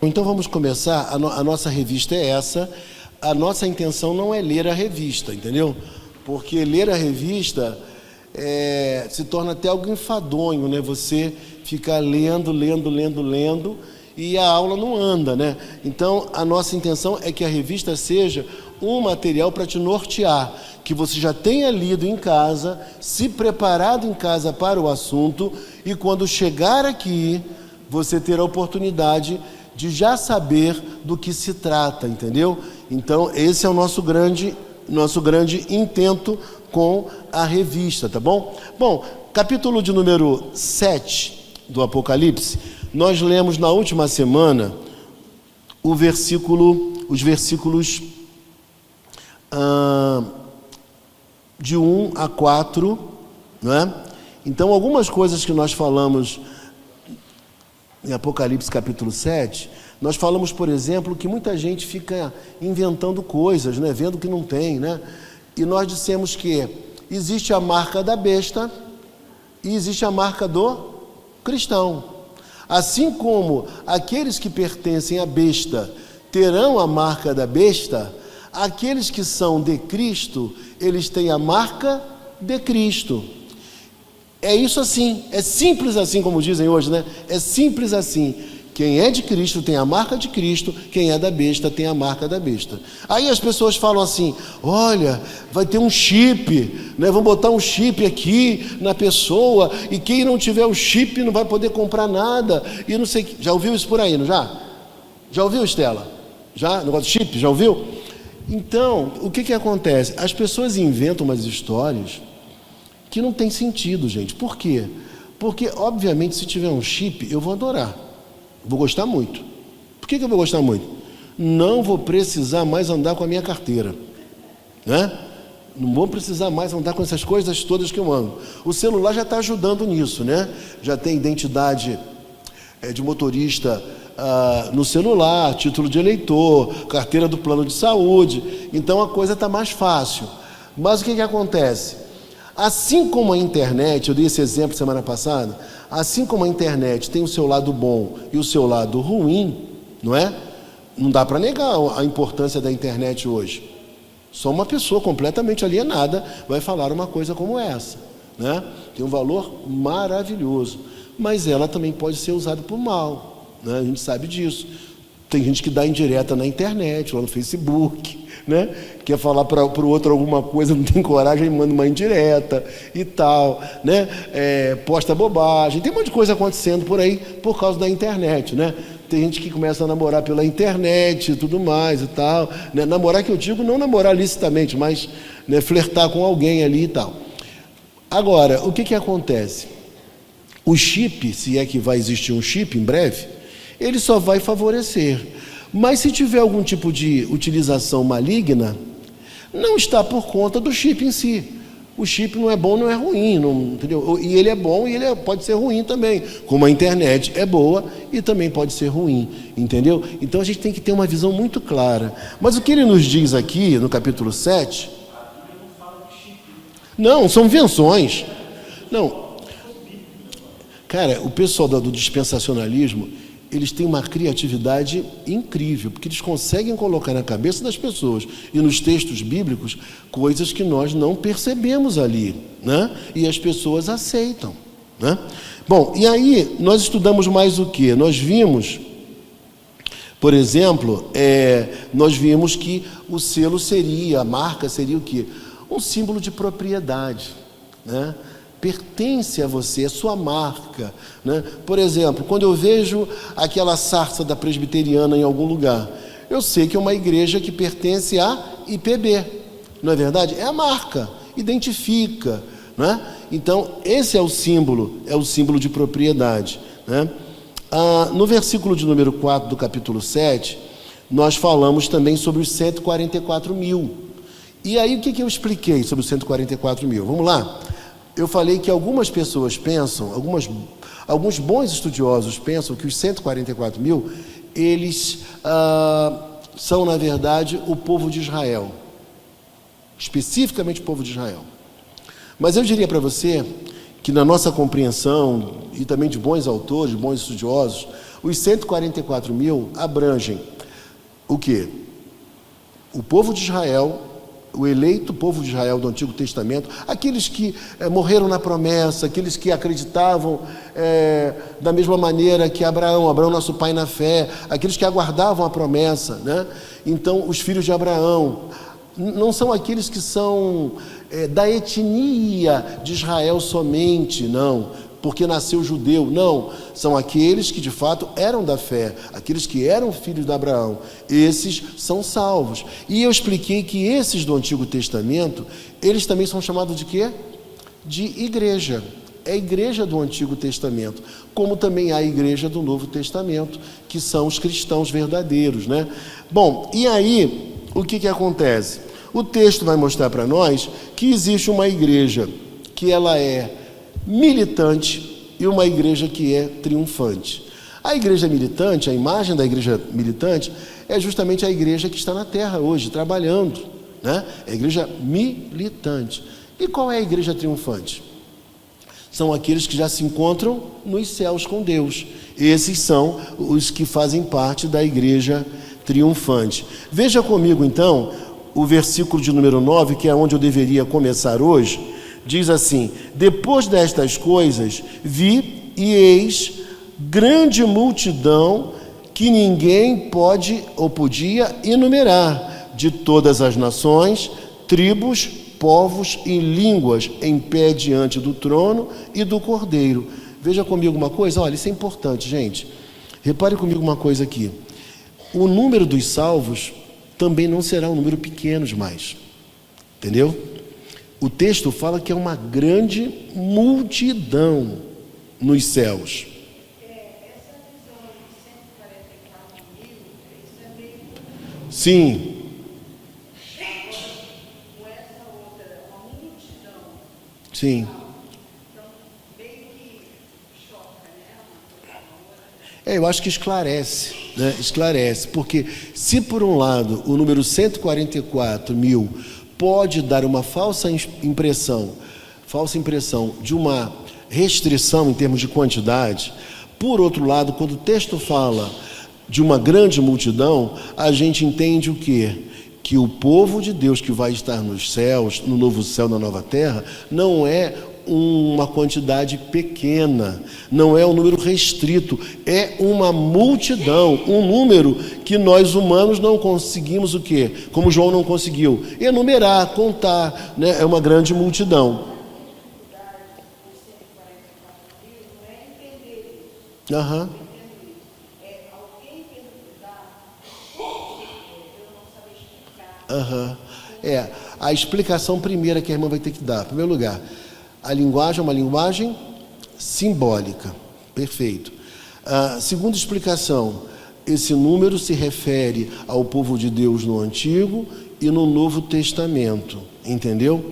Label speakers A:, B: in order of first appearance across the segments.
A: Então vamos começar, a nossa revista é essa, a nossa intenção não é ler a revista, entendeu? Porque ler a revista se torna até algo enfadonho, né? Você fica lendo, e a aula não anda, né? Então a nossa intenção é que a revista seja um material para te nortear, que você já tenha lido em casa, se preparado em casa para o assunto, e quando chegar aqui, você ter a oportunidade de já saber do que se trata, entendeu? Então, esse é o nosso grande intento com a revista, tá bom? Bom, capítulo de número 7 do Apocalipse, nós lemos na última semana os versículos de 1 a 4, não é? Então, algumas coisas que nós falamos em Apocalipse capítulo 7, nós falamos, por exemplo, que muita gente fica inventando coisas, né? Vendo que não tem, né? E nós dissemos que existe a marca da besta e existe a marca do cristão. Assim como aqueles que pertencem à besta terão a marca da besta, aqueles que são de Cristo, eles têm a marca de Cristo. É isso assim, é simples assim, como dizem hoje, né? É simples assim. Quem é de Cristo tem a marca de Cristo, quem é da besta tem a marca da besta. Aí as pessoas falam assim: olha, vai ter um chip, né? Vamos botar um chip aqui na pessoa, e quem não tiver o chip não vai poder comprar nada, e não sei. Já ouviu isso por aí, não já? Já ouviu, Estela? Já? Negócio de chip, já ouviu? Então, o que acontece? As pessoas inventam umas histórias que não tem sentido, gente. Por quê? Porque, obviamente, se tiver um chip, eu vou adorar. Vou gostar muito. Por que eu vou gostar muito? Não vou precisar mais andar com a minha carteira, né? Não vou precisar mais andar com essas coisas todas que eu ando. O celular já está ajudando nisso, né? Já tem identidade de motorista no celular, título de eleitor, carteira do plano de saúde. Então a coisa está mais fácil. Mas o que acontece? Assim como a internet, eu dei esse exemplo semana passada, assim como a internet tem o seu lado bom e o seu lado ruim, não é? Não dá para negar a importância da internet hoje. Só uma pessoa completamente alienada vai falar uma coisa como essa, né? Tem um valor maravilhoso, mas ela também pode ser usada por mal, né? A gente sabe disso. Tem gente que dá indireta na internet, lá no Facebook, né? Quer falar para o outro alguma coisa, não tem coragem, manda uma indireta e tal, né? Posta bobagem, tem um monte de coisa acontecendo por aí por causa da internet, né? Tem gente que começa a namorar pela internet e tudo mais e tal, né? Namorar, que eu digo, não namorar licitamente, mas, né, flertar com alguém ali e tal. Agora, o que acontece? O chip, se é que vai existir um chip em breve, ele só vai favorecer. Mas se tiver algum tipo de utilização maligna, não está por conta do chip em si. O chip não é bom, não é ruim, não, entendeu? E ele é bom e ele pode ser ruim também. Como a internet é boa e também pode ser ruim, entendeu? Então a gente tem que ter uma visão muito clara. Mas o que ele nos diz aqui no capítulo 7... Não, são invenções. Não. Cara, o pessoal do dispensacionalismo, eles têm uma criatividade incrível, porque eles conseguem colocar na cabeça das pessoas e nos textos bíblicos coisas que nós não percebemos ali, né? E as pessoas aceitam, né? Bom, e aí nós estudamos mais o quê? Nós vimos, por exemplo, nós vimos que o selo seria, a marca seria o quê? Um símbolo de propriedade, né? Pertence a você, é sua marca, né? Por exemplo, quando eu vejo aquela sarça da presbiteriana em algum lugar, eu sei que é uma igreja que pertence à IPB, não é verdade? É a marca, identifica, né? Então, esse é o símbolo de propriedade, né? No versículo de número 4 do capítulo 7, nós falamos também sobre os 144 mil. E aí, o que eu expliquei sobre os 144 mil? Vamos lá? Eu falei que algumas pessoas pensam, alguns bons estudiosos pensam que os 144 mil, eles são, na verdade, o povo de Israel. Especificamente o povo de Israel. Mas eu diria para você que na nossa compreensão, e também de bons autores, bons estudiosos, Os 144 mil abrangem o quê? O povo de Israel, o eleito povo de Israel do Antigo Testamento, aqueles que morreram na promessa, aqueles que acreditavam da mesma maneira que Abraão, nosso pai na fé, aqueles que aguardavam a promessa, né? Então, os filhos de Abraão não são aqueles que são da etnia de Israel somente, não, porque nasceu judeu, não, são aqueles que de fato eram da fé, aqueles que eram filhos de Abraão, esses são salvos. E eu expliquei que esses do Antigo Testamento, eles também são chamados de quê? De igreja. É a igreja do Antigo Testamento, como também há a igreja do Novo Testamento, que são os cristãos verdadeiros, né? Bom, e aí, o que acontece? O texto vai mostrar para nós que existe uma igreja que ela é militante e uma igreja que é triunfante. A igreja militante, a imagem da igreja militante, é justamente a igreja que está na terra hoje, trabalhando, né? É a igreja militante. E qual é a igreja triunfante? São aqueles que já se encontram nos céus com Deus. Esses são os que fazem parte da igreja triunfante. Veja comigo, então, o versículo de número 9, que é onde eu deveria começar hoje. Diz assim: depois destas coisas, vi e eis grande multidão que ninguém pode ou podia enumerar, de todas as nações, tribos, povos e línguas, em pé diante do trono e do Cordeiro. Veja comigo uma coisa, olha, isso é importante, gente. Repare comigo uma coisa aqui. O número dos salvos também não será um número pequeno demais. Entendeu? O texto fala que é uma grande multidão nos céus.
B: Essa visão de 144 mil, isso é meio...
A: Sim.
B: Com essa outra, uma multidão.
A: Sim.
B: Então, meio que choca, né?
A: Eu acho que esclarece, né? Esclarece, porque se por um lado o número 144 mil pode dar uma falsa impressão de uma restrição em termos de quantidade, por outro lado, quando o texto fala de uma grande multidão, a gente entende o quê? Que o povo de Deus que vai estar nos céus, no novo céu, na nova terra, não é uma quantidade pequena, não é um número restrito, é uma multidão, um número que nós humanos não conseguimos o quê? Como João não conseguiu, enumerar, contar, né? É uma grande multidão. Aham. Aham. A explicação primeira que a irmã vai ter que dar, em primeiro lugar, a linguagem é uma linguagem simbólica, perfeito. Segunda explicação, esse número se refere ao povo de Deus no Antigo e no Novo Testamento, entendeu?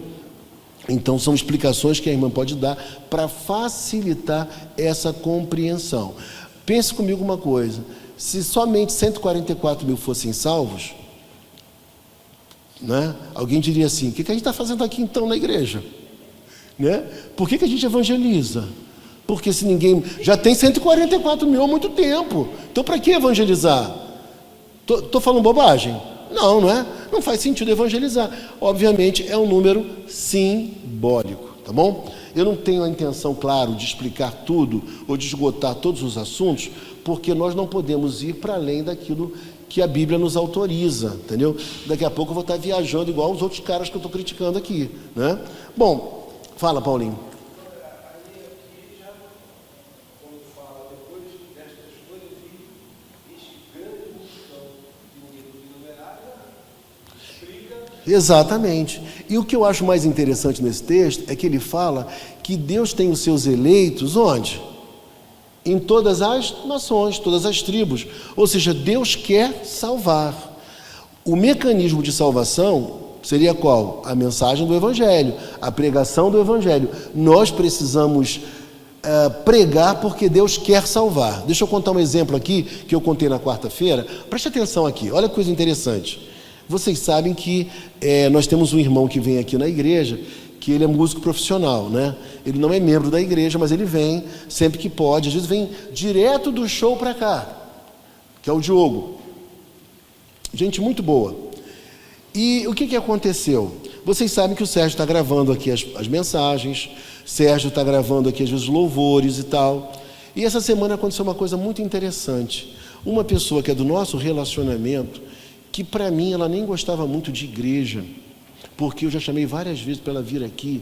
A: Então são explicações que a irmã pode dar para facilitar essa compreensão. Pense comigo uma coisa, se somente 144 mil fossem salvos, né? Alguém diria assim, o que a gente está fazendo aqui então na igreja? Né? Por que a gente evangeliza? Porque se ninguém... Já tem 144 mil há muito tempo. Então para que evangelizar? Estou falando bobagem? Não, não é? Não faz sentido evangelizar. Obviamente é um número simbólico, tá bom? Eu não tenho a intenção, claro, de explicar tudo ou de esgotar todos os assuntos, porque nós não podemos ir para além daquilo que a Bíblia nos autoriza, entendeu? Daqui a pouco eu vou estar viajando igual os outros caras que eu estou criticando aqui, né? Bom, fala, Paulinho. Exatamente. E o que eu acho mais interessante nesse texto é que ele fala que Deus tem os seus eleitos onde? Em todas as nações, todas as tribos. Ou seja, Deus quer salvar. O mecanismo de salvação seria qual? A mensagem do Evangelho, a pregação do Evangelho. Nós precisamos pregar porque Deus quer salvar. Deixa eu contar um exemplo aqui que eu contei na quarta-feira. Preste atenção aqui, olha que coisa interessante. Vocês sabem que nós temos um irmão que vem aqui na igreja que ele é músico profissional, né? Ele não é membro da igreja, mas ele vem sempre que pode. Às vezes vem direto do show para cá, que é o Diogo. Gente muito boa. E o que aconteceu? Vocês sabem que o Sérgio está gravando aqui as mensagens, Sérgio está gravando aqui às vezes louvores e tal. E essa semana aconteceu uma coisa muito interessante. Uma pessoa que é do nosso relacionamento, que para mim ela nem gostava muito de igreja, porque eu já chamei várias vezes para ela vir aqui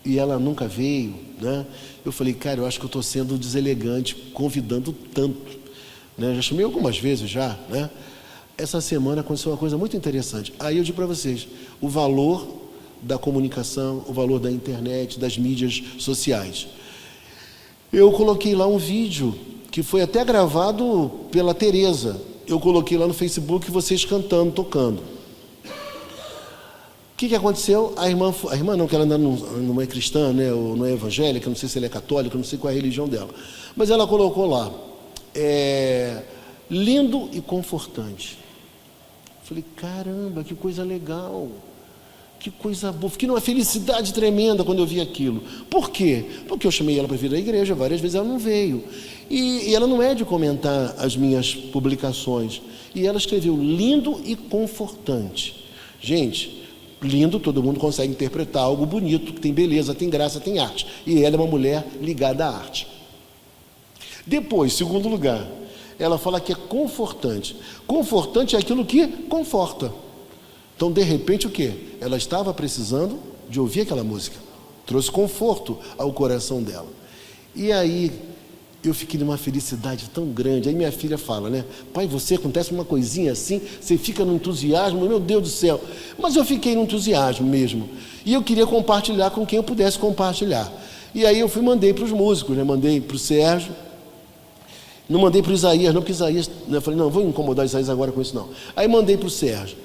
A: e ela nunca veio, né? Eu falei, cara, eu acho que eu estou sendo deselegante, convidando tanto, né? Já chamei algumas vezes já, né? Essa semana aconteceu uma coisa muito interessante. Aí eu digo para vocês, o valor da comunicação, o valor da internet, das mídias sociais. Eu coloquei lá um vídeo que foi até gravado pela Tereza. Eu coloquei lá no Facebook vocês cantando, tocando. O que aconteceu? A irmã não, que ela ainda não é cristã, né, ou não é evangélica, não sei se ela é católica, não sei qual é a religião dela. Mas ela colocou lá, lindo e confortante. Falei, caramba, que coisa legal, que coisa boa. Fiquei numa felicidade tremenda quando eu vi aquilo. Por quê? Porque eu chamei ela para vir à igreja, várias vezes ela não veio. E ela não é de comentar as minhas publicações. E ela escreveu lindo e confortante. Gente, lindo, todo mundo consegue interpretar algo bonito, que tem beleza, tem graça, tem arte. E ela é uma mulher ligada à arte. Depois, segundo lugar, ela fala que é confortante. Confortante é aquilo que conforta. Então, de repente, o quê? Ela estava precisando de ouvir aquela música. Trouxe conforto ao coração dela. E aí, eu fiquei numa felicidade tão grande. Aí minha filha fala, né? Pai, você acontece uma coisinha assim, você fica no entusiasmo, meu Deus do céu. Mas eu fiquei no entusiasmo mesmo. E eu queria compartilhar com quem eu pudesse compartilhar. E aí eu mandei para os músicos, né? Mandei para o Sérgio. Não mandei para o Isaías, não, porque Isaías... Eu falei, não vou incomodar Isaías agora com isso, não. Aí mandei para o Sérgio.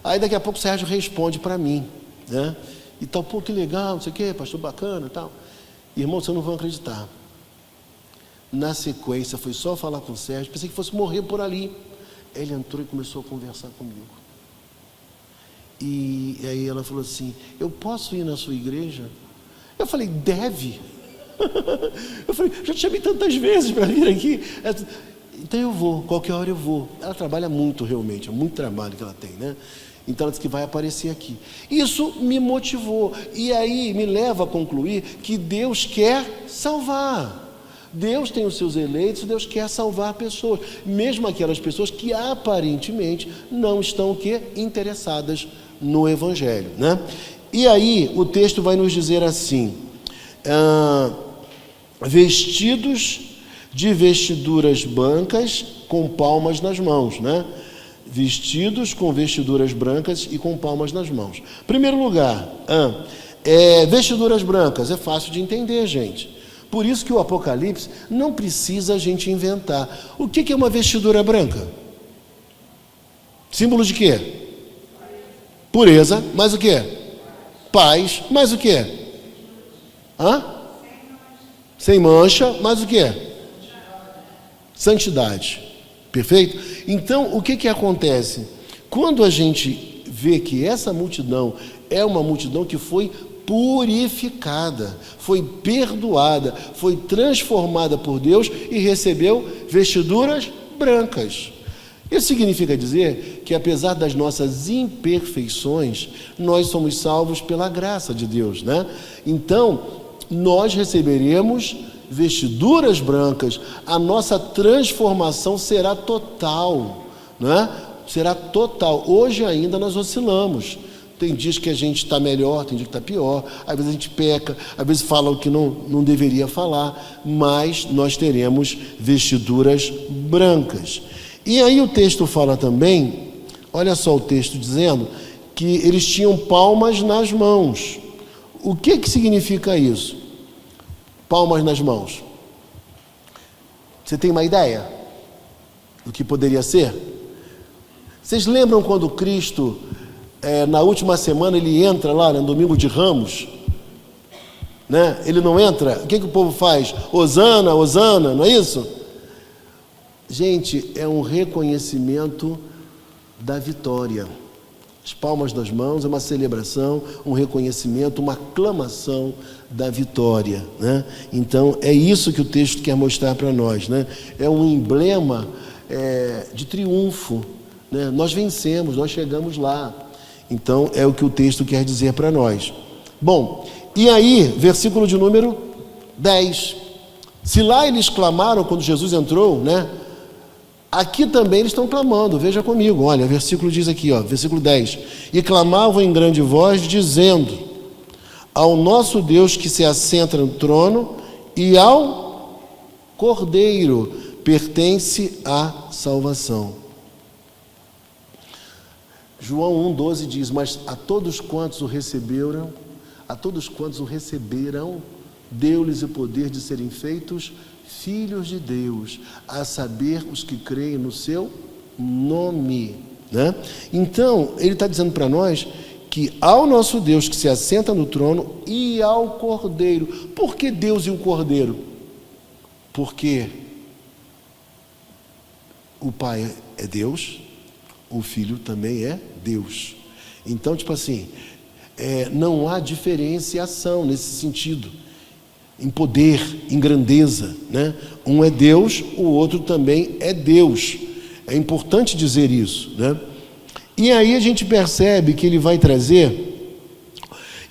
A: Aí daqui a pouco o Sérgio responde para mim, né? E tal, pô, que legal, não sei o quê, pastor bacana e tal. Irmão, vocês não vão acreditar. Na sequência, foi só falar com o Sérgio, pensei que fosse morrer por ali. Ele entrou e começou a conversar comigo. E aí ela falou assim, eu posso ir na sua igreja? Eu falei, deve. Eu falei, já te chamei tantas vezes para vir aqui. Então eu vou, qualquer hora eu vou. Ela trabalha muito realmente, é muito trabalho que ela tem, né? Então ela disse que vai aparecer aqui. Isso me motivou. E aí me leva a concluir que Deus quer salvar. Deus tem os seus eleitos, Deus quer salvar pessoas. Mesmo aquelas pessoas que aparentemente não estão o quê? Interessadas no Evangelho, né? E aí o texto vai nos dizer assim, vestidos de vestiduras brancas com palmas nas mãos, né? Vestidos com vestiduras brancas e com palmas nas mãos. Primeiro lugar, vestiduras brancas, é fácil de entender, gente. Por isso que o Apocalipse não precisa a gente inventar. O que é uma vestidura branca? Símbolo de quê? Pureza, mais o quê? Paz, mais o quê? Sem mancha, mais o quê? Santidade. Perfeito? Então, o que acontece? Quando a gente vê que essa multidão é uma multidão que foi purificada, foi perdoada, foi transformada por Deus e recebeu vestiduras brancas. Isso significa dizer que, apesar das nossas imperfeições, nós somos salvos pela graça de Deus, né? Então, nós receberemos vestiduras brancas, a nossa transformação será total, né? Será total. Hoje ainda nós oscilamos. Tem dias que a gente está melhor, tem dias que está pior, às vezes a gente peca, às vezes fala o que não deveria falar, mas nós teremos vestiduras brancas. E aí o texto fala também, olha só o texto dizendo, que eles tinham palmas nas mãos. O que significa isso? Palmas nas mãos. Você tem uma ideia do que poderia ser? Vocês lembram quando Cristo, na última semana, ele entra lá no domingo de Ramos, né? Ele não entra, o que o povo faz? Hosana, Hosana, não é isso? Gente, é um reconhecimento da vitória. As palmas das mãos é uma celebração, um reconhecimento, uma aclamação da vitória, né? Então, é isso que o texto quer mostrar para nós, né? É um emblema de triunfo, né? Nós vencemos, nós chegamos lá. Então, é o que o texto quer dizer para nós. Bom, e aí, versículo de número 10. Se lá eles clamaram quando Jesus entrou, né? Aqui também eles estão clamando, veja comigo, olha, o versículo diz aqui, ó, versículo 10. E clamavam em grande voz, dizendo: ao nosso Deus que se assenta no trono e ao Cordeiro pertence a salvação. João 1,12 diz: mas a todos quantos o receberam, deu-lhes o poder de serem feitos filhos de Deus, a saber, os que creem no seu nome, né? Então, ele está dizendo para nós que ao nosso Deus que se assenta no trono e ao Cordeiro. Por que Deus e o Cordeiro? Porque o Pai é Deus, o Filho também é Deus. Então, tipo assim, não há diferenciação nesse sentido, em poder, em grandeza, né? Um é Deus, o outro também é Deus. É importante dizer isso, né? E aí a gente percebe que ele vai trazer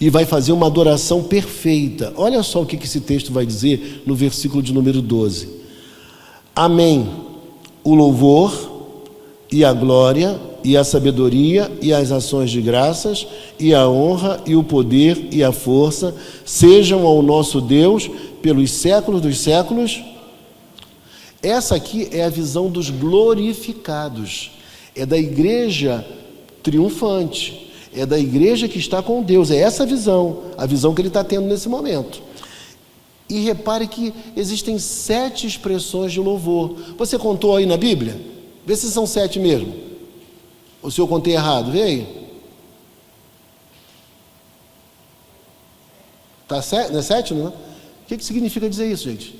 A: e vai fazer uma adoração perfeita. Olha só o que esse texto vai dizer no versículo de número 12. Amém. O louvor e a glória e a sabedoria e as ações de graças e a honra e o poder e a força sejam ao nosso Deus pelos séculos dos séculos. Essa aqui é a visão dos glorificados, é da igreja triunfante, é da igreja que está com Deus, é essa visão, a visão que ele está tendo nesse momento. E repare que existem 7 expressões de louvor. Você contou aí na Bíblia? Vê se são 7 mesmo. Ou se eu contei errado, vê aí. Tá certo? Não é 7, não é? O que significa dizer isso, gente?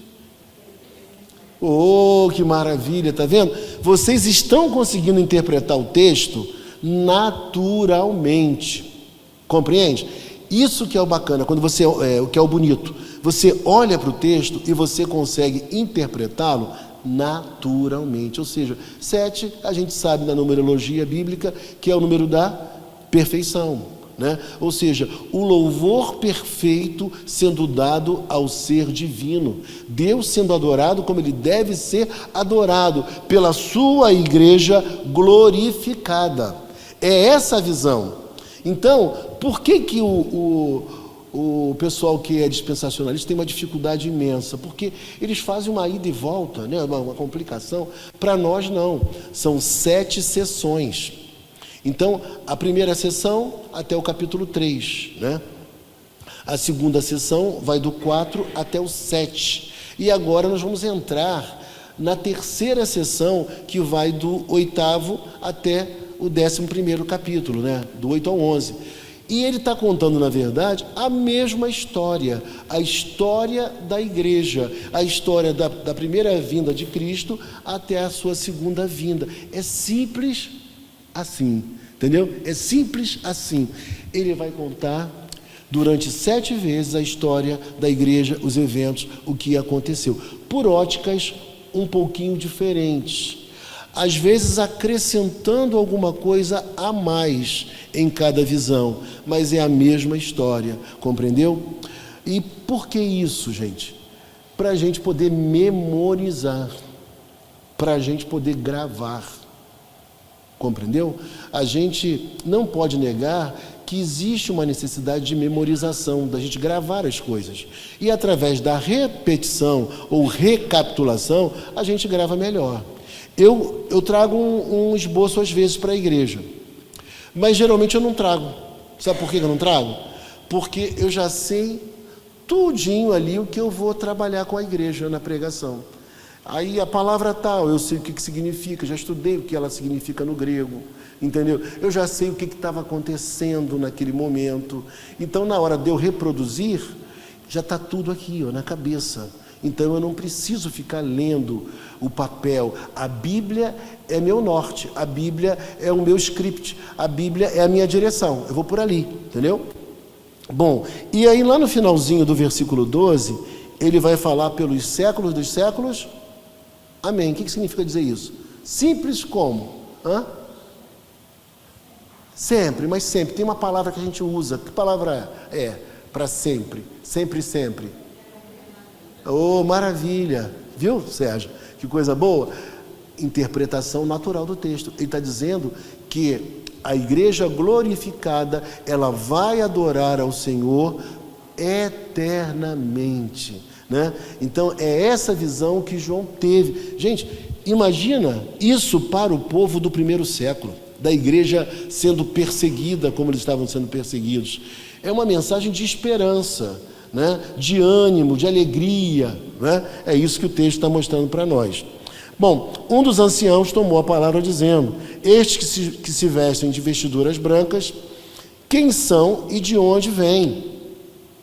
A: Oh, que maravilha, tá vendo? Vocês estão conseguindo interpretar o texto naturalmente. Compreende? Isso que é o bacana, quando você, o que é o bonito. Você olha para o texto e você consegue interpretá-lo naturalmente. Ou seja, 7, a gente sabe na numerologia bíblica que é o número da perfeição, né? Ou seja, o louvor perfeito sendo dado ao ser divino, Deus sendo adorado como ele deve ser adorado pela sua igreja glorificada. É essa a visão. Então, por que o pessoal que é dispensacionalista tem uma dificuldade imensa? Porque eles fazem uma ida e volta, né? uma complicação. Para nós não, são 7 sessões. Então, a primeira sessão até o capítulo 3, né? A segunda sessão vai do 4 até o 7. E agora nós vamos entrar na terceira sessão, que vai do 8º até o 11º capítulo, né? Do 8 ao 11. E ele está contando, na verdade, a mesma história, a história da igreja, a história da primeira vinda de Cristo até a sua segunda vinda. É simples assim, entendeu? É simples assim. Ele vai contar durante 7 vezes a história da igreja, os eventos, o que aconteceu, por óticas um pouquinho diferentes, às vezes acrescentando alguma coisa a mais em cada visão, mas é a mesma história, compreendeu? E por que isso, gente? Para a gente poder memorizar, para a gente poder gravar, compreendeu? A gente não pode negar que existe uma necessidade de memorização, da gente gravar as coisas, e através da repetição ou recapitulação, a gente grava melhor. Eu trago um esboço às vezes para a igreja, mas geralmente eu não trago. Sabe por que eu não trago? Porque eu já sei tudinho ali o que eu vou trabalhar com a igreja na pregação. Aí a palavra tal, eu sei o que significa, já estudei o que ela significa no grego, entendeu? Eu já sei o que estava acontecendo naquele momento. Então, na hora de eu reproduzir, já está tudo aqui, ó, na cabeça. Então eu não preciso ficar lendo o papel. A Bíblia é meu norte, a Bíblia é o meu script, a Bíblia é a minha direção. Eu vou por ali, entendeu? Bom, e aí lá no finalzinho do versículo 12, ele vai falar pelos séculos dos séculos. Amém. O que significa dizer isso? Simples como? Sempre, mas sempre. Tem uma palavra que a gente usa. Que palavra é? Para sempre. Sempre, sempre. Oh, maravilha. Viu, Sérgio? Que coisa boa. Interpretação natural do texto. Ele está dizendo que a igreja glorificada, ela vai adorar ao Senhor eternamente, né? Então, é essa visão que João teve. Gente, imagina isso para o povo do primeiro século, da igreja sendo perseguida como eles estavam sendo perseguidos. É uma mensagem de esperança, né? De ânimo, de alegria, né? É isso que o texto está mostrando para nós. Bom, um dos anciãos tomou a palavra dizendo: estes que se vestem de vestiduras brancas, quem são e de onde vêm?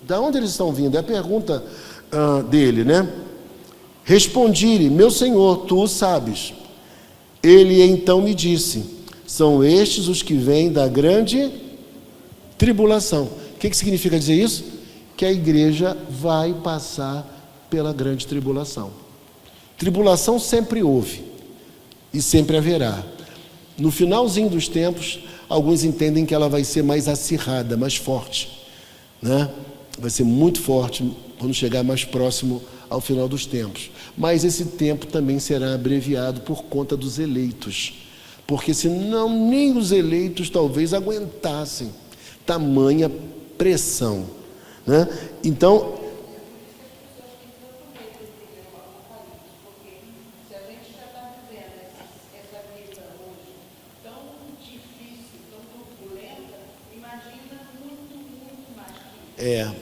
A: Da onde eles estão vindo? É a pergunta dele, né? Respondi-lhe: meu senhor, tu o sabes. Ele então me disse: são estes os que vêm da grande tribulação. O que significa dizer isso? Que a igreja vai passar pela grande tribulação. Tribulação sempre houve e sempre haverá. No finalzinho dos tempos, alguns entendem que ela vai ser mais acirrada, mais forte, né? Vai ser muito forte quando chegar mais próximo ao final dos tempos. Mas esse tempo também será abreviado por conta dos eleitos, porque senão nem os eleitos talvez aguentassem tamanha pressão, né? Então,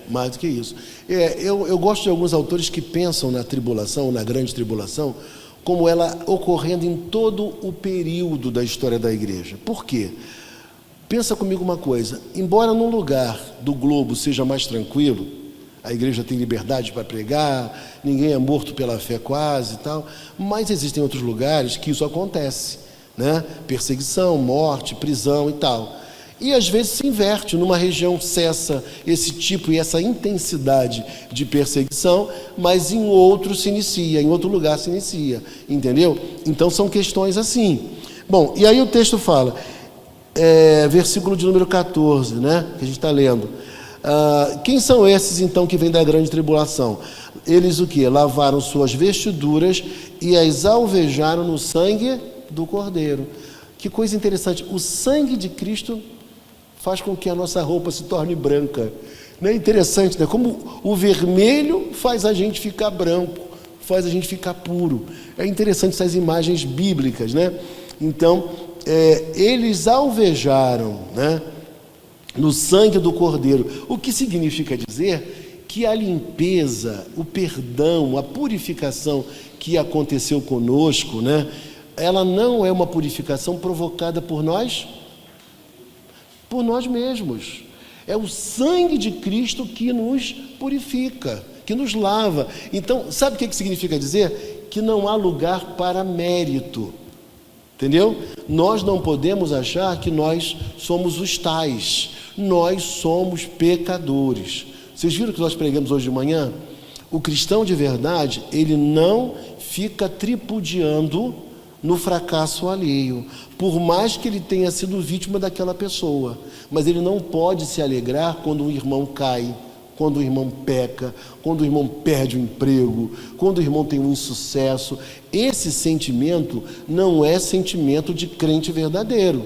A: mais do que isso. Eu gosto de alguns autores que pensam na tribulação, na grande tribulação, como ela ocorrendo em todo o período da história da igreja. Por quê? Pensa comigo uma coisa: embora num lugar do globo seja mais tranquilo, a igreja tem liberdade para pregar, ninguém é morto pela fé quase e tal, mas existem outros lugares que isso acontece, né? Perseguição, morte, prisão e tal. E às vezes se inverte, numa região cessa esse tipo e essa intensidade de perseguição, mas em outro se inicia, em outro lugar se inicia, entendeu? Então são questões assim. Bom, e aí o texto fala, versículo de número 14, né, que a gente está lendo. Quem são esses então que vêm da grande tribulação? Eles o quê? Lavaram suas vestiduras e as alvejaram no sangue do Cordeiro. Que coisa interessante, o sangue de Cristo faz com que a nossa roupa se torne branca. Não é interessante, né? Como o vermelho faz a gente ficar branco, faz a gente ficar puro. É interessante essas imagens bíblicas, né? Então, eles alvejaram, né, no sangue do Cordeiro. O que significa dizer que a limpeza, o perdão, a purificação que aconteceu conosco, né, ela não é uma purificação provocada por nós mesmos. É o sangue de Cristo que nos purifica, que nos lava. Então, sabe o que significa dizer? Que não há lugar para mérito, entendeu? Nós não podemos achar que nós somos os tais. Nós somos pecadores. Vocês viram que nós pregamos hoje de manhã? O cristão de verdade, ele não fica tripudiando no fracasso alheio, por mais que ele tenha sido vítima daquela pessoa, mas ele não pode se alegrar quando um irmão cai, quando o irmão peca, quando o irmão perde o emprego, quando o irmão tem um insucesso. Esse sentimento não é sentimento de crente verdadeiro,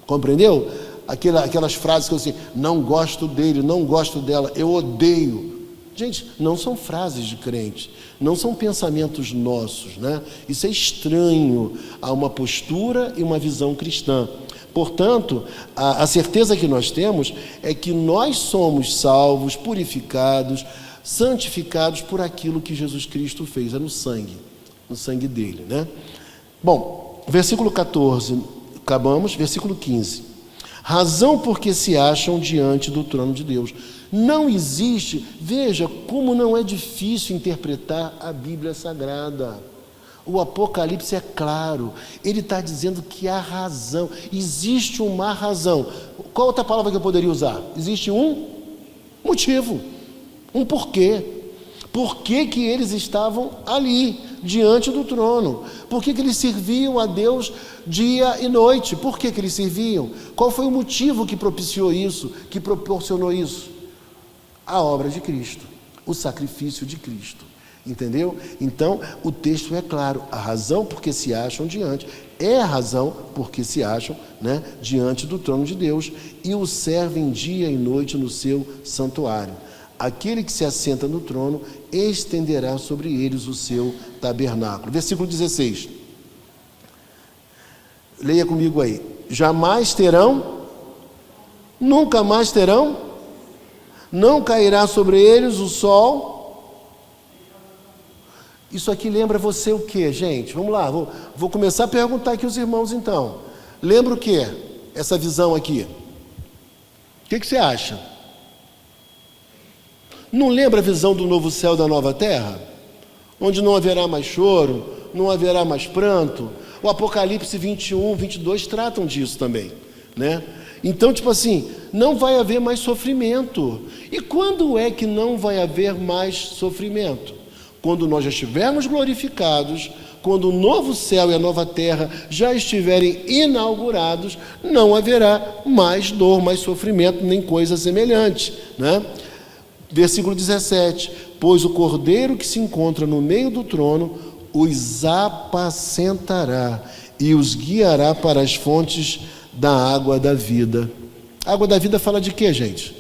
A: compreendeu? Aquelas frases que eu assim, não gosto dele, não gosto dela, eu odeio. Gente, não são frases de crente, não são pensamentos nossos, né? Isso é estranho a uma postura e uma visão cristã. Portanto, a certeza que nós temos é que nós somos salvos, purificados, santificados por aquilo que Jesus Cristo fez, no sangue dele, né? Bom, versículo 14, acabamos, versículo 15. Razão porque se acham diante do trono de Deus. Não existe, veja como não é difícil interpretar a Bíblia Sagrada. O Apocalipse é claro, ele está dizendo que há razão, existe uma razão. Qual outra palavra que eu poderia usar? Existe um motivo, um porquê. Por que que eles estavam ali, diante do trono? Por que que eles serviam a Deus dia e noite? Por que que eles serviam? Qual foi o motivo que propiciou isso, que proporcionou isso? A obra de Cristo, o sacrifício de Cristo. Entendeu? Então, o texto é claro, a razão porque se acham diante, é a razão porque se acham, né, diante do trono de Deus e o servem dia e noite no seu santuário. Aquele que se assenta no trono estenderá sobre eles o seu tabernáculo. Versículo 16. Leia comigo aí. Jamais terão, nunca mais terão, não cairá sobre eles o sol. Isso aqui lembra você o que, gente? Vamos lá, vou começar a perguntar aqui aos irmãos então. Lembra o que? Essa visão aqui. O que você acha? Não lembra a visão do novo céu e da nova terra? Onde não haverá mais choro, não haverá mais pranto. O Apocalipse 21, 22 tratam disso também, né? Então, tipo assim, não vai haver mais sofrimento. E quando é que não vai haver mais sofrimento? Quando nós já estivermos glorificados, quando o novo céu e a nova terra já estiverem inaugurados, não haverá mais dor, mais sofrimento, nem coisa semelhante, né? Versículo 17, pois o cordeiro que se encontra no meio do trono os apacentará e os guiará para as fontes da água da vida. A água da vida fala de quê, gente?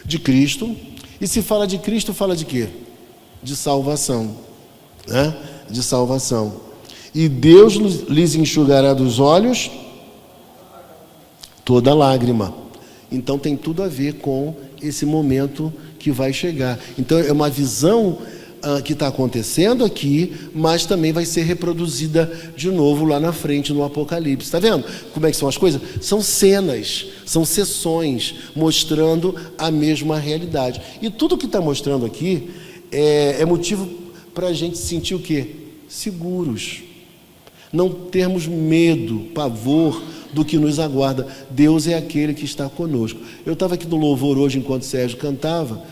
A: De Cristo. E se fala de Cristo, fala de quê? De salvação, né? De salvação. E Deus lhes enxugará dos olhos toda lágrima. Então tem tudo a ver com esse momento que vai chegar. Então é uma visão que está acontecendo aqui, mas também vai ser reproduzida de novo lá na frente no Apocalipse. Está vendo como é que são as coisas? São cenas, são sessões mostrando a mesma realidade. E tudo que está mostrando aqui é motivo para a gente sentir o quê? Seguros. Não termos medo, pavor do que nos aguarda. Deus é aquele que está conosco. Eu estava aqui no louvor hoje enquanto o Sérgio cantava,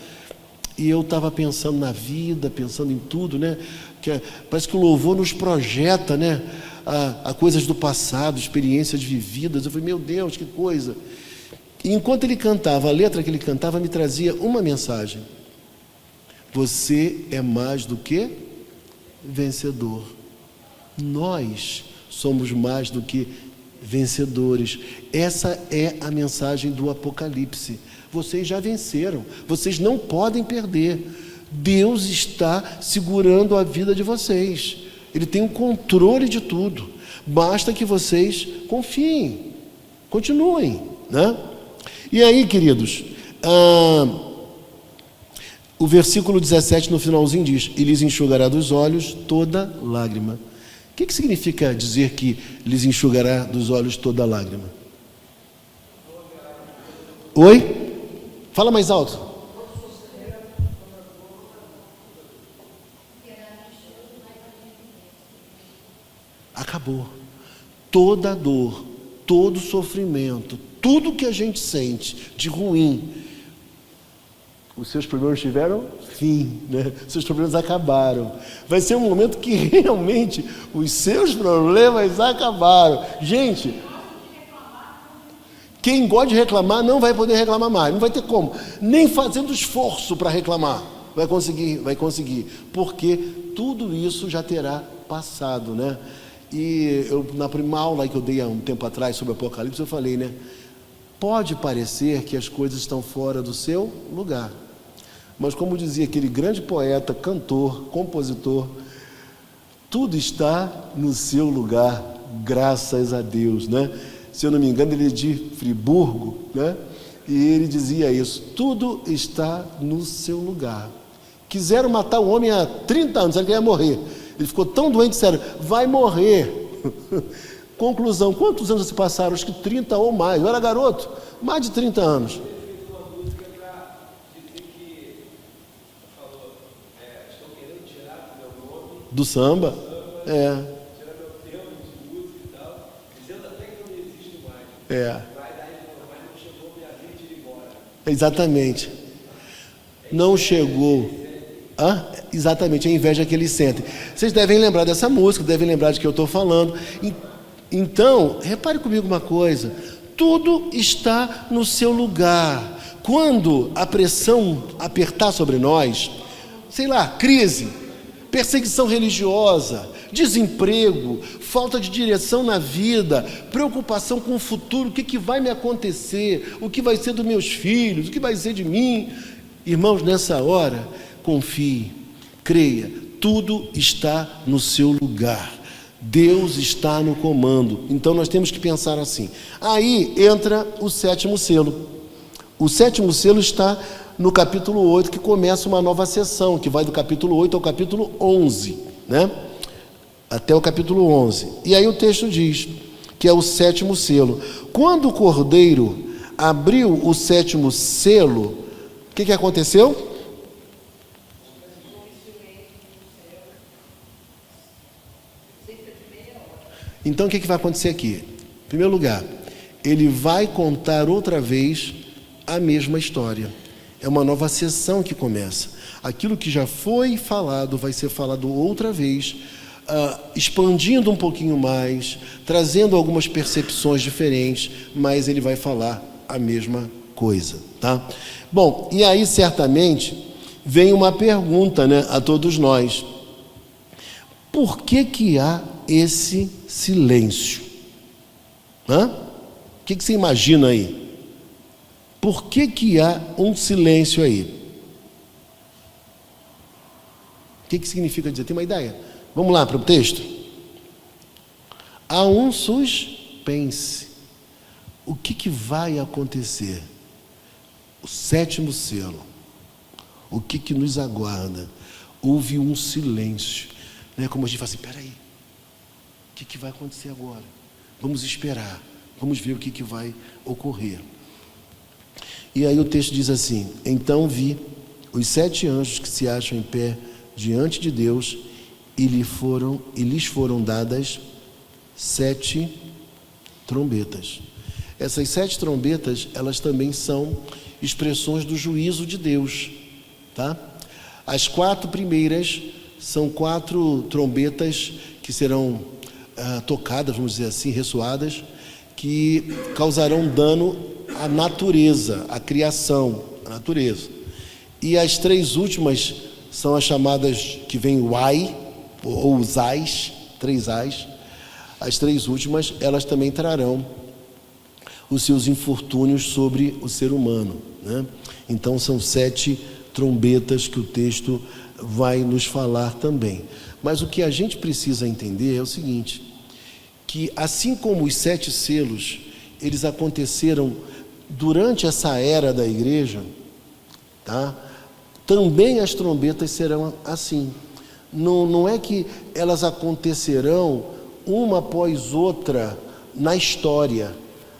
A: e eu estava pensando na vida, pensando em tudo, né? Parece que o louvor nos projeta, né? A coisas do passado, experiências vividas. Eu falei, meu Deus, que coisa! E enquanto ele cantava, a letra que ele cantava me trazia uma mensagem: você é mais do que vencedor. Nós somos mais do que vencedores. Essa é a mensagem do Apocalipse. Vocês já venceram, vocês não podem perder. Deus está segurando a vida de vocês. Ele tem o controle de tudo. Basta que vocês confiem, continuem, né? E aí, queridos, o versículo 17 no finalzinho diz: e lhes enxugará dos olhos toda lágrima. O que significa dizer que lhes enxugará dos olhos toda lágrima? Oi? Fala mais alto. Acabou. Toda dor, todo sofrimento, tudo que a gente sente de ruim, os seus problemas tiveram fim, né? Seus problemas acabaram. Vai ser um momento que realmente os seus problemas acabaram. Gente, quem gosta de reclamar não vai poder reclamar mais, não vai ter como, nem fazendo esforço para reclamar, vai conseguir, porque tudo isso já terá passado, né? E eu, na primeira aula que eu dei há um tempo atrás sobre o Apocalipse, eu falei, né? Pode parecer que as coisas estão fora do seu lugar, mas como dizia aquele grande poeta, cantor, compositor, tudo está no seu lugar, graças a Deus, né? Se eu não me engano, ele é de Friburgo, né? E ele dizia isso: tudo está no seu lugar. Quiseram matar o homem há 30 anos, ele ia morrer. Ele ficou tão doente, disseram, vai morrer. Conclusão, quantos anos se passaram? Acho que 30 ou mais. Eu era garoto, mais de 30 anos. Do samba? É. É. Exatamente. Não chegou. Exatamente, a inveja que eles sentem. Vocês devem lembrar dessa música, devem lembrar de que eu estou falando. Então, repare comigo uma coisa: tudo está no seu lugar. Quando a pressão apertar sobre nós, sei lá, crise, perseguição religiosa, desemprego, falta de direção na vida, preocupação com o futuro, o que vai me acontecer, o que vai ser dos meus filhos, o que vai ser de mim. Irmãos, nessa hora, confie, creia, tudo está no seu lugar. Deus está no comando. Então nós temos que pensar assim. Aí entra o 7º selo. O 7º selo está no capítulo 8, que começa uma nova sessão, que vai do capítulo 8 ao capítulo 11, né? Até o capítulo 11. E aí o texto diz que é o 7º selo. Quando o Cordeiro abriu o 7º selo, o que aconteceu? Então o que vai acontecer aqui? Em primeiro lugar, ele vai contar outra vez a mesma história. É uma nova sessão que começa. Aquilo que já foi falado vai ser falado outra vez, expandindo um pouquinho mais, trazendo algumas percepções diferentes, mas ele vai falar a mesma coisa, tá? Bom, e aí certamente vem uma pergunta, né, a todos nós. Por que há esse silêncio? O que você imagina aí? Por que há um silêncio aí? O que significa dizer? Tem uma ideia? Vamos lá para o texto? Há um suspense. O que vai acontecer? O 7º selo. O que nos aguarda? Houve um silêncio. Não é como a gente fala assim, peraí, o que vai acontecer agora? Vamos esperar, vamos ver o que vai ocorrer. E aí o texto diz assim: então vi os 7 anjos que se acham em pé diante de Deus, e lhes foram dadas 7 trombetas. Essas 7 trombetas, elas também são expressões do juízo de Deus, tá? As 4 primeiras são 4 trombetas que serão tocadas, vamos dizer assim, ressoadas, que causarão dano à natureza, à criação, à natureza. E as 3 últimas são as chamadas, que vem o ai, ou os ais, 3 ais. As 3 últimas, elas também trarão os seus infortúnios sobre o ser humano, né? Então são 7 trombetas que o texto vai nos falar também. Mas o que a gente precisa entender é o seguinte, que assim como os 7 selos, eles aconteceram durante essa era da igreja, tá? Também as trombetas serão assim. Não é que elas acontecerão uma após outra na história.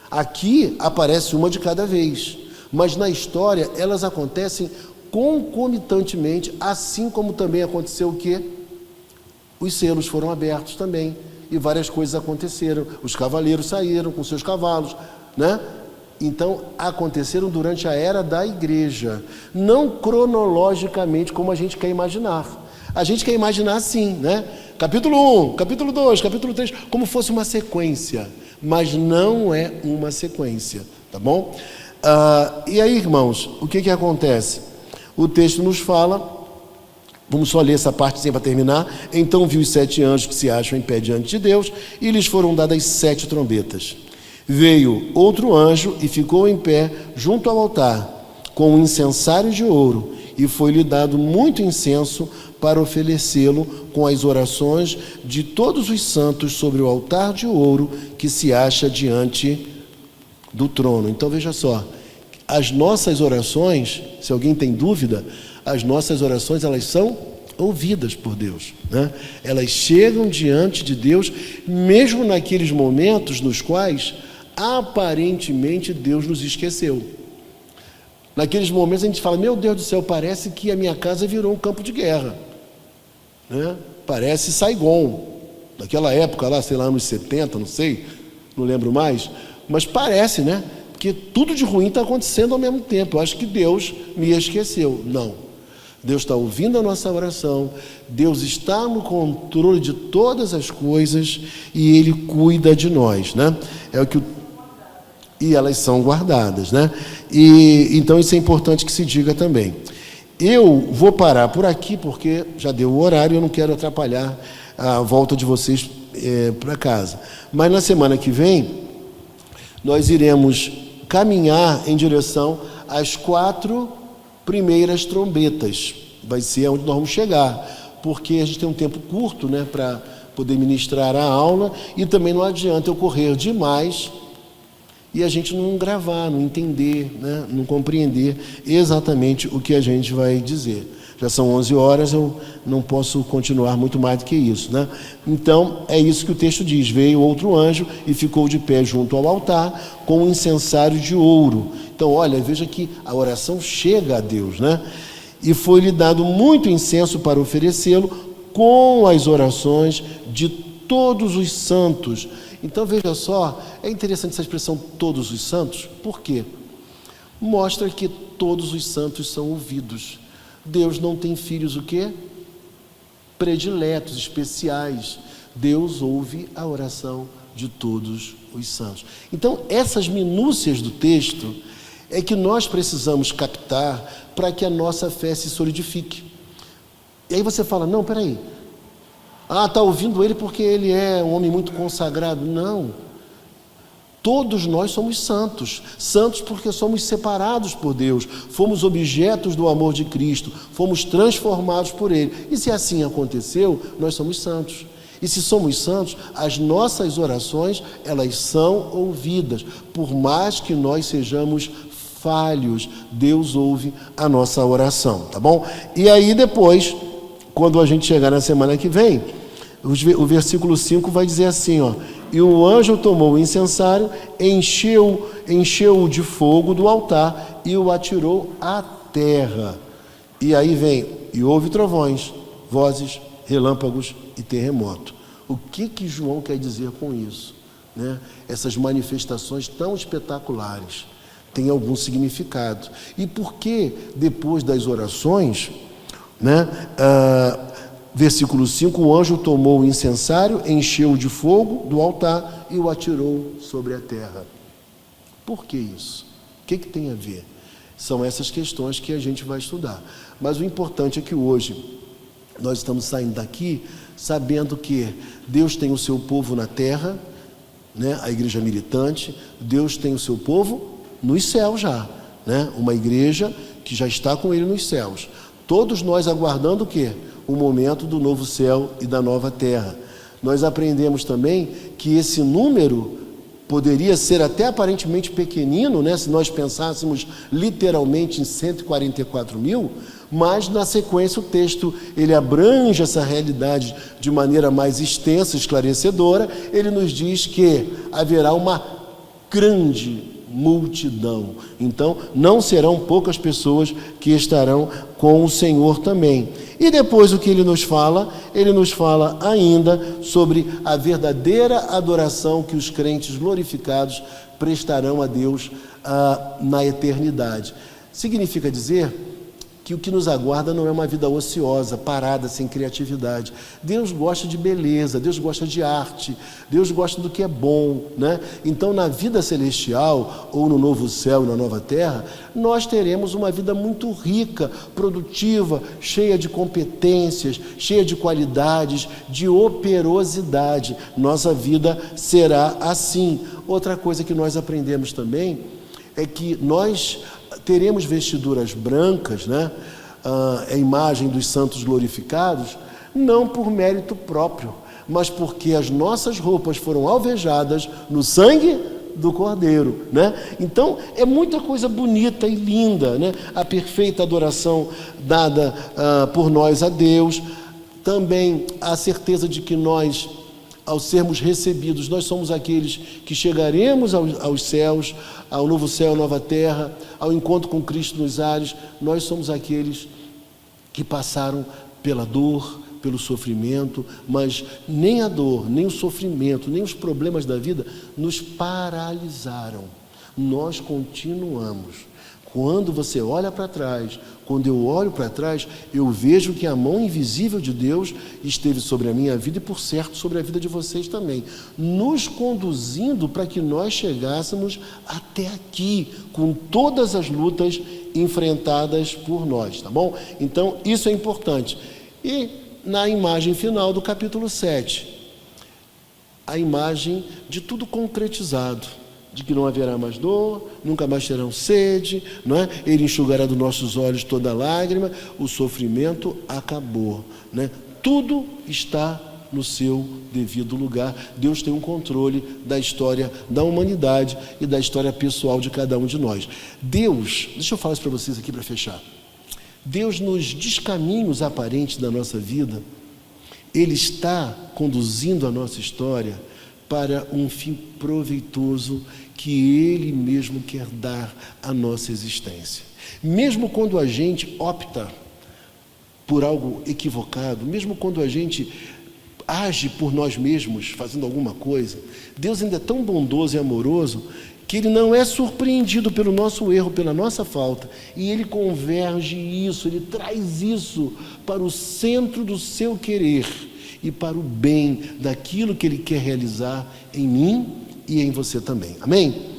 A: Aqui aparece uma de cada vez, mas na história elas acontecem concomitantemente, assim como também aconteceu o quê? Os selos foram abertos também, e várias coisas aconteceram. Os cavaleiros saíram com seus cavalos, né? Então, aconteceram durante a era da igreja, não cronologicamente como a gente quer imaginar. A gente quer imaginar assim, né? Capítulo 1, capítulo 2, capítulo 3, como fosse uma sequência, mas não é uma sequência, tá bom? E aí, irmãos, o que acontece? O texto nos fala, vamos só ler essa partezinha para terminar. Então viu os 7 anjos que se acham em pé diante de Deus, e lhes foram dadas 7 trombetas. Veio outro anjo e ficou em pé junto ao altar, com um incensário de ouro, e foi-lhe dado muito incenso para oferecê-lo com as orações de todos os santos sobre o altar de ouro que se acha diante do trono. Então veja só, as nossas orações, se alguém tem dúvida, as nossas orações, elas são ouvidas por Deus, né? Elas chegam diante de Deus, mesmo naqueles momentos nos quais, aparentemente, Deus nos esqueceu. Naqueles momentos a gente fala, meu Deus do céu, parece que a minha casa virou um campo de guerra, né? Parece Saigon, naquela época lá, sei lá, anos 70, não sei, não lembro mais, mas parece, né? Porque tudo de ruim está acontecendo ao mesmo tempo. Eu acho que Deus me esqueceu. Não. Deus está ouvindo a nossa oração, Deus está no controle de todas as coisas e Ele cuida de nós, né? É o que e elas são guardadas, né? E então isso é importante que se diga também. Eu vou parar por aqui porque já deu o horário e eu não quero atrapalhar a volta de vocês para casa. Mas na semana que vem nós iremos caminhar em direção às 4 primeiras trombetas. Vai ser onde nós vamos chegar, porque a gente tem um tempo curto, né, para poder ministrar a aula, e também não adianta eu correr demais e a gente não gravar, não entender, né, não compreender exatamente o que a gente vai dizer. Já são 11 horas, eu não posso continuar muito mais do que isso, né? Então, é isso que o texto diz. Veio outro anjo e ficou de pé junto ao altar com um incensário de ouro. Então, olha, veja que a oração chega a Deus, né? E foi-lhe dado muito incenso para oferecê-lo com as orações de todos os santos. Então, veja só, é interessante essa expressão todos os santos, por quê? Mostra que todos os santos são ouvidos. Deus não tem filhos o quê? Prediletos, especiais. Deus ouve a oração de todos os santos. Então, essas minúcias do texto é que nós precisamos captar para que a nossa fé se solidifique. E aí você fala, não, peraí, está ouvindo ele porque ele é um homem muito consagrado. Não. Todos nós somos santos, santos porque somos separados por Deus, fomos objetos do amor de Cristo, fomos transformados por Ele. E se assim aconteceu, nós somos santos. E se somos santos, as nossas orações, elas são ouvidas. Por mais que nós sejamos falhos, Deus ouve a nossa oração, tá bom? E aí depois, quando a gente chegar na semana que vem, o versículo 5 vai dizer assim, ó: e o anjo tomou o incensário, encheu-o de fogo do altar e o atirou à terra. E aí vem, e houve trovões, vozes, relâmpagos e terremoto. O que João quer dizer com isso, né? Essas manifestações tão espetaculares têm algum significado. E por que depois das orações, né, versículo 5, o anjo tomou o incensário, encheu-o de fogo do altar e o atirou sobre a terra? Por que isso? O que tem a ver? São essas questões que a gente vai estudar. Mas o importante é que hoje nós estamos saindo daqui sabendo que Deus tem o seu povo na terra, né? A igreja militante, Deus tem o seu povo nos céus já, né? Uma igreja que já está com Ele nos céus. Todos nós aguardando o quê? O momento do novo céu e da nova terra. Nós aprendemos também que esse número poderia ser até aparentemente pequenino, né, se nós pensássemos literalmente em 144 mil, mas na sequência o texto ele abrange essa realidade de maneira mais extensa, esclarecedora. Ele nos diz que haverá uma grande multidão. Então, não serão poucas pessoas que estarão com o Senhor também. E depois o que ele nos fala? Ele nos fala ainda sobre a verdadeira adoração que os crentes glorificados prestarão a Deus na eternidade. Significa dizer que o que nos aguarda não é uma vida ociosa, parada, sem criatividade. Deus gosta de beleza, Deus gosta de arte, Deus gosta do que é bom, né? Então, na vida celestial, ou no novo céu e na nova terra, nós teremos uma vida muito rica, produtiva, cheia de competências, cheia de qualidades, de operosidade. Nossa vida será assim. Outra coisa que nós aprendemos também é que nós teremos vestiduras brancas, né? A imagem dos santos glorificados, não por mérito próprio, mas porque as nossas roupas foram alvejadas no sangue do Cordeiro, né? Então, é muita coisa bonita e linda, né? A perfeita adoração dada por nós a Deus, também a certeza de que nós, ao sermos recebidos, nós somos aqueles que chegaremos aos céus, ao novo céu, nova terra, ao encontro com Cristo nos ares. Nós somos aqueles que passaram pela dor, pelo sofrimento, mas nem a dor, nem o sofrimento, nem os problemas da vida nos paralisaram. Nós continuamos. Quando você olha para trás, quando eu olho para trás, eu vejo que a mão invisível de Deus esteve sobre a minha vida e, por certo, sobre a vida de vocês também, nos conduzindo para que nós chegássemos até aqui, com todas as lutas enfrentadas por nós, tá bom? Então, isso é importante. E na imagem final do capítulo 7, a imagem de tudo concretizado, de que não haverá mais dor, nunca mais terão sede, não é? Ele enxugará dos nossos olhos toda lágrima, o sofrimento acabou, né? Tudo está no seu devido lugar. Deus tem um controle da história da humanidade e da história pessoal de cada um de nós. Deus, deixa eu falar isso para vocês aqui para fechar. Deus, nos descaminhos aparentes da nossa vida, Ele está conduzindo a nossa história para um fim proveitoso que Ele mesmo quer dar à nossa existência. Mesmo quando a gente opta por algo equivocado, mesmo quando a gente age por nós mesmos, fazendo alguma coisa, Deus ainda é tão bondoso e amoroso que Ele não é surpreendido pelo nosso erro, pela nossa falta, e Ele converge isso, Ele traz isso para o centro do seu querer e para o bem daquilo que Ele quer realizar em mim e em você também. Amém?